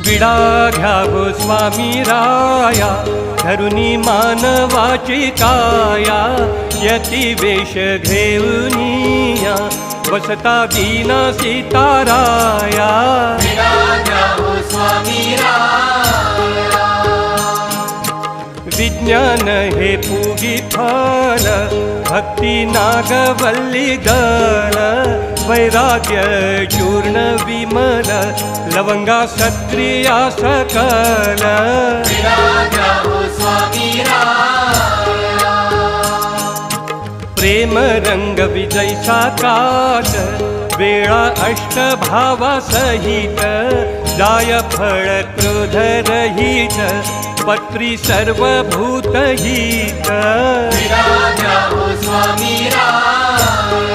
विडा घ्यावो स्वामी राया, धरुनी मानवाची काया, यती वेश घेऊनिया, वसता दीना सीताराया. विडा घ्यावो स्वामी राया. विज्ञान हे पूगी फल, भक्ती नागवल्ली दल, वैराग्य चूर्ण विमल, लवंगा सत्रिया सकल. विडा घ्यावो स्वामी राया. प्रेम रंग विजय साकाश, वेळा अष्टभावा सहित, जाय फळ क्रोध रहित, पत्री सर्वभूत हित. विडा घ्यावो स्वामी राया.